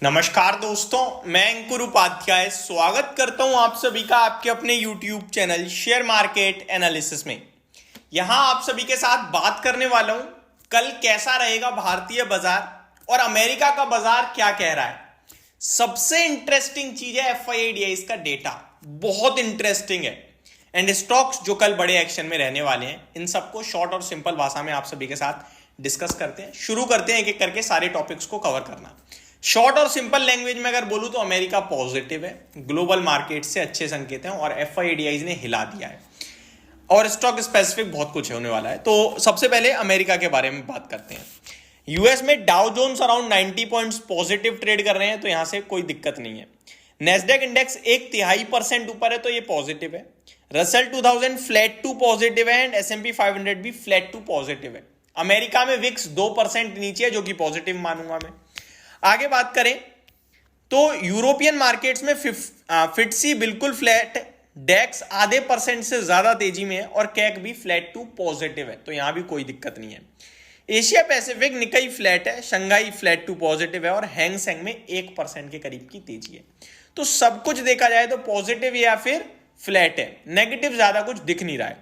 नमस्कार दोस्तों, मैं अंकुर उपाध्याय स्वागत करता हूं आप सभी का आपके अपने YouTube channel share market analysis में। यहां आप सभी के साथ बात करने वाला हूं कल कैसा रहेगा भारतीय बाजार और अमेरिका का बाजार क्या कह रहा है। सबसे इंटरेस्टिंग चीज है FIDIs का डेटा, बहुत इंटरेस्टिंग है। एंड स्टॉक्स जो कल बड़े एक्शन में रहने वाले हैं, इन सबको शॉर्ट और सिंपल भाषा में आप सभी के साथ डिस्कस करते हैं। शुरू करते हैं एक एक करके सारे टॉपिक्स को कवर करना। शॉर्ट और सिंपल लैंग्वेज में अगर बोलूं तो अमेरिका पॉजिटिव है, ग्लोबल मार्केट से अच्छे संकेत हैं और FIDIs ने हिला दिया है और स्टॉक स्पेसिफिक बहुत कुछ होने वाला है। तो सबसे पहले अमेरिका के बारे में बात करते हैं। यूएस में Dow Jones around 90 points positive trade कर रहे हैं, तो यहां से कोई दिक्कत नहीं है। नेस्डेक इंडेक्स 1/3% ऊपर है, तो ये पॉजिटिव है। रसेल 2000 फ्लैट टू पॉजिटिव है एंड S&P 500 भी फ्लैट टू पॉजिटिव है। अमेरिका में विक्स 2% नीचे है, जो कि पॉजिटिव मानूंगा मैं। आगे बात करें तो यूरोपियन मार्केट्स में फिटसी बिल्कुल फ्लैट, डेक्स आधे % से ज्यादा तेजी में है और कैक भी फ्लैट टू पॉजिटिव है, तो यहां भी कोई दिक्कत नहीं है। एशिया पैसिफिक निकाई फ्लैट है, शंघाई फ्लैट टू पॉजिटिव है और हैंग सेंग में 1% के करीब की तेजी है। तो सब कुछ देखा जाए तो पॉजिटिव या फिर फ्लैट है, नेगेटिव ज्यादा कुछ दिख नहीं रहा है।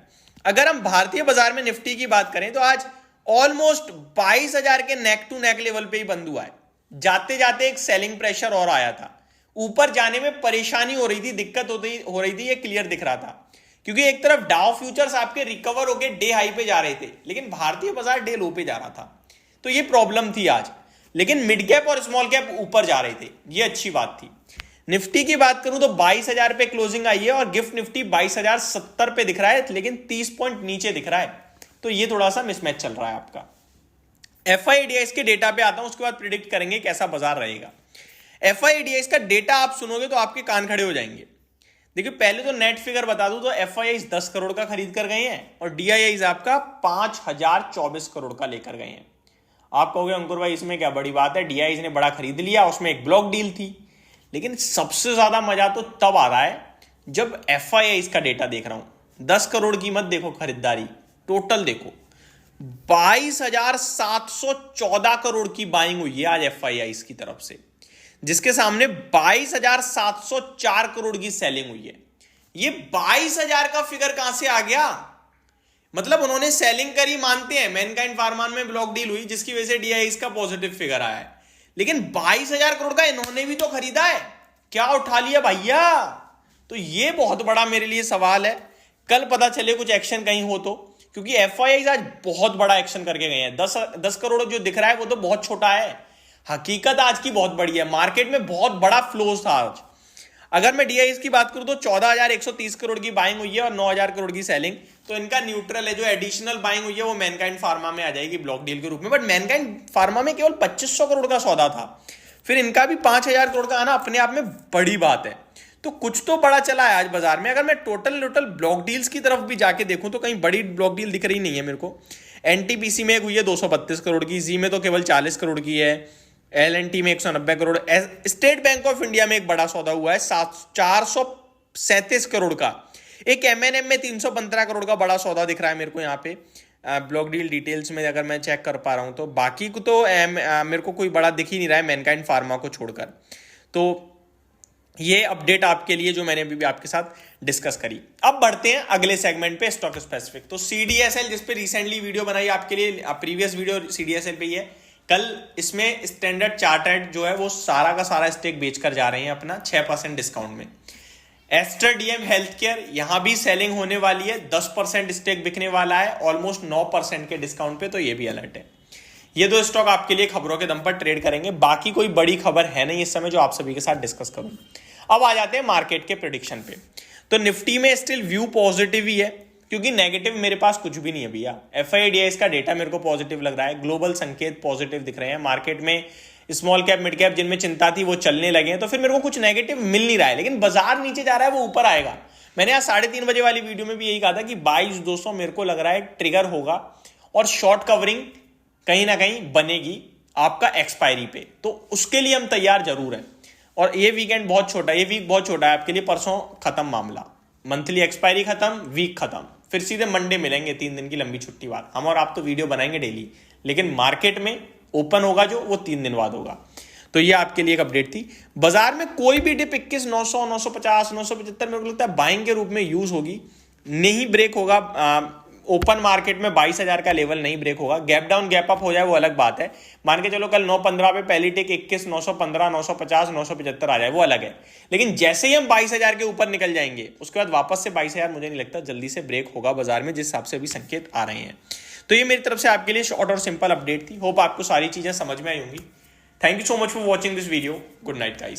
अगर हम भारतीय बाजार में निफ्टी की बात करें तो आज ऑलमोस्ट 22,000 के नेक टू नेक लेवल पे ही बंद हुआ है। जाते जाते एक सेलिंग प्रेशर और आया था, ऊपर जाने में परेशानी हो रही थी, दिक्कत हो रही थी, ये क्लियर दिख रहा था। क्योंकि एक तरफ डाउ फ्यूचर्स आपके रिकवर होके डे हाई पे जा रहे थे, लेकिन भारतीय बाजार डे लो पे जा रहा था, तो ये प्रॉब्लम थी आज। लेकिन मिड कैप और स्मॉल कैप ऊपर जा रहे थे, ये अच्छी बात थी। निफ्टी की बात करूं तो 22,000 पे क्लोजिंग आई है और गिफ्ट निफ्टी 22,070 पे दिख रहा है, लेकिन 30 पॉइंट नीचे दिख रहा है, तो ये थोड़ा सा मिसमैच चल रहा है आपका। FIDIs के डेटा पे आता हूं, उसके बाद प्रिडिक्ट करेंगे कैसा बाजार रहेगा। FIDIs का डेटा आप सुनोगे तो आपके कान खड़े हो जाएंगे। देखिए पहले तो नेट फिगर बता दूं तो FIIs 10 करोड़ का खरीद कर गए हैं और DIIs आपका 5,024 करोड़ का लेकर गए हैं। आप कहोगे अंकुर भाई इसमें क्या बड़ी बात है, DIIs ने बड़ा खरीद लिया, उसमें एक ब्लॉक डील थी। लेकिन सबसे ज्यादा मजा तो तब आ रहा है जब FIIs का डेटा देख रहा हूं। 10 करोड़ की मत देखो खरीदारी, टोटल देखो 22,714 करोड़ की बाइंग हुई है आज FIIs की तरफ से, जिसके सामने 22,704 करोड़ की सेलिंग हुई है। ये 22,000 का फिगर कहां से आ गया? मतलब उन्होंने सेलिंग करी, मानते हैं मैनकाइंड फार्मा में ब्लॉक डील हुई जिसकी वजह से DIIs का पॉजिटिव फिगर आया है, लेकिन 22,000 करोड़ का इन्होंने भी तो खरीदा है, क्या उठा लिया भैया? तो ये बहुत बड़ा मेरे लिए सवाल है। कल पता चले कुछ एक्शन कहीं हो तो, क्योंकि FIIs आज बहुत बड़ा एक्शन करके गए हैं। 10 करोड़ जो दिख रहा है वो तो बहुत छोटा है, हकीकत आज की बहुत बड़ी है। मार्केट में बहुत बड़ा फ्लोज था आज। अगर मैं DIIs की बात करूं तो 14,130 करोड़ की बाइंग हुई है और 9,000 करोड़ की सेलिंग, तो इनका न्यूट्रल है। जो एडिशनल बाइंग हुई है वो मैनकाइंड फार्मा में आ जाएगी ब्लॉक डील के रूप में, बट मैनकाइंड फार्मा में केवल 2,500 करोड़ का सौदा था, फिर इनका भी 5,000 करोड़ का आना अपने आप में बड़ी बात है। तो कुछ तो बड़ा चला है आज बाजार में। अगर मैं टोटल ब्लॉक डील्स की तरफ भी जाके देखूं तो कहीं बड़ी ब्लॉक डील दिख रही नहीं है मेरे को। NTPC में एक हुई है 232 करोड़ की, जी में तो केवल 40 करोड़ की है, LNT में 190 crore, state bank of India में एक बड़ा सौदा हुआ है 437 करोड़ का, एक MNM में 315 करोड़ का बड़ा सौदा दिख रहा है मेरे को यहाँ पे ब्लॉक डील डिटेल्स में अगर मैं चेक कर पा रहा हूं तो। बाकी को तो मेरे को कोई बड़ा दिख ही नहीं रहा है मैनकाइंड फार्मा को छोड़कर। तो ये अपडेट आपके लिए जो मैंने अभी भी आपके साथ डिस्कस करी। अब बढ़ते हैं अगले सेगमेंट पे, स्टॉक स्पेसिफिक। तो CDSL जिस पे रिसेंटली वीडियो बनाई आपके लिए, प्रीवियस वीडियो CDSL पे ही है। कल इसमें स्टैंडर्ड चार्टर्ड जो है वो सारा का सारा स्टेक बेचकर जा रहे हैं अपना 6% डिस्काउंट में। एस्टर DM हेल्थ केयर, यहां भी सेलिंग होने वाली है, 10% स्टेक बिकने वाला है ऑलमोस्ट 9% के डिस्काउंट पे, तो ये भी अलर्ट है। ये दो स्टॉक आपके लिए खबरों के दम पर ट्रेड करेंगे, बाकी कोई बड़ी खबर है नहीं इस समय जो आप सभी के साथ डिस्कस करूं। अब आ जाते हैं मार्केट के प्रेडिक्शन पे। तो निफ्टी में स्टिल व्यू पॉजिटिव ही है, क्योंकि नेगेटिव मेरे पास कुछ भी नहीं है भैया। FIDIs का डेटा मेरे को पॉजिटिव लग रहा है, ग्लोबल संकेत पॉजिटिव दिख रहे हैं, मार्केट में स्मॉल कैप मिड कैप जिनमें चिंता थी वो चलने लगे हैं, तो फिर मेरे को कुछ नेगेटिव मिल नहीं रहा है। लेकिन बाजार नीचे जा रहा है, वो ऊपर आएगा। मैंने आज 3:30 बजे वाली वीडियो में भी यही कहा था कि 22,200 मेरे को लग रहा है ट्रिगर होगा और शॉर्ट कवरिंग कहीं ना कहीं बनेगी आपका एक्सपायरी पे, तो उसके लिए हम तैयार जरूर है। और ये वीकेंड बहुत छोटा, ये वीक बहुत छोटा है आपके लिए, परसों खत्म मामला, मंथली एक्सपायरी खत्म, वीक खत्म, फिर सीधे मंडे मिलेंगे 3 दिन की लंबी छुट्टी बाद। हम और आप तो वीडियो बनाएंगे डेली, लेकिन मार्केट में ओपन होगा जो वो 3 दिन बाद होगा। तो ये आपके लिए एक अपडेट थी। बाजार में कोई भी डिप 21,900, 950, 975 मेरे को लगता है बाइंग के रूप में यूज होगी, नहीं ब्रेक होगा। ओपन मार्केट में 22,000 का लेवल नहीं ब्रेक होगा। गैप डाउन गैप अप हो जाए वो अलग बात है। मान के चलो कल 915 पे पहली टिक 21,915, 950, 975 आ जाए वो अलग है। लेकिन जैसे ही हम 22,000 के ऊपर निकल जाएंगे उसके बाद वापस से 22,000 मुझे नहीं लगता जल्दी से ब्रेक होगा बाजार में, जिस हिसाब से अभी संकेत आ रहे हैं। तो ये मेरी तरफ से आपके लिए शॉर्ट और सिंपल अपडेट थी। होप आपको सारी चीजें समझ में आई होंगी। Thank you so much for watching this video. Good night guys.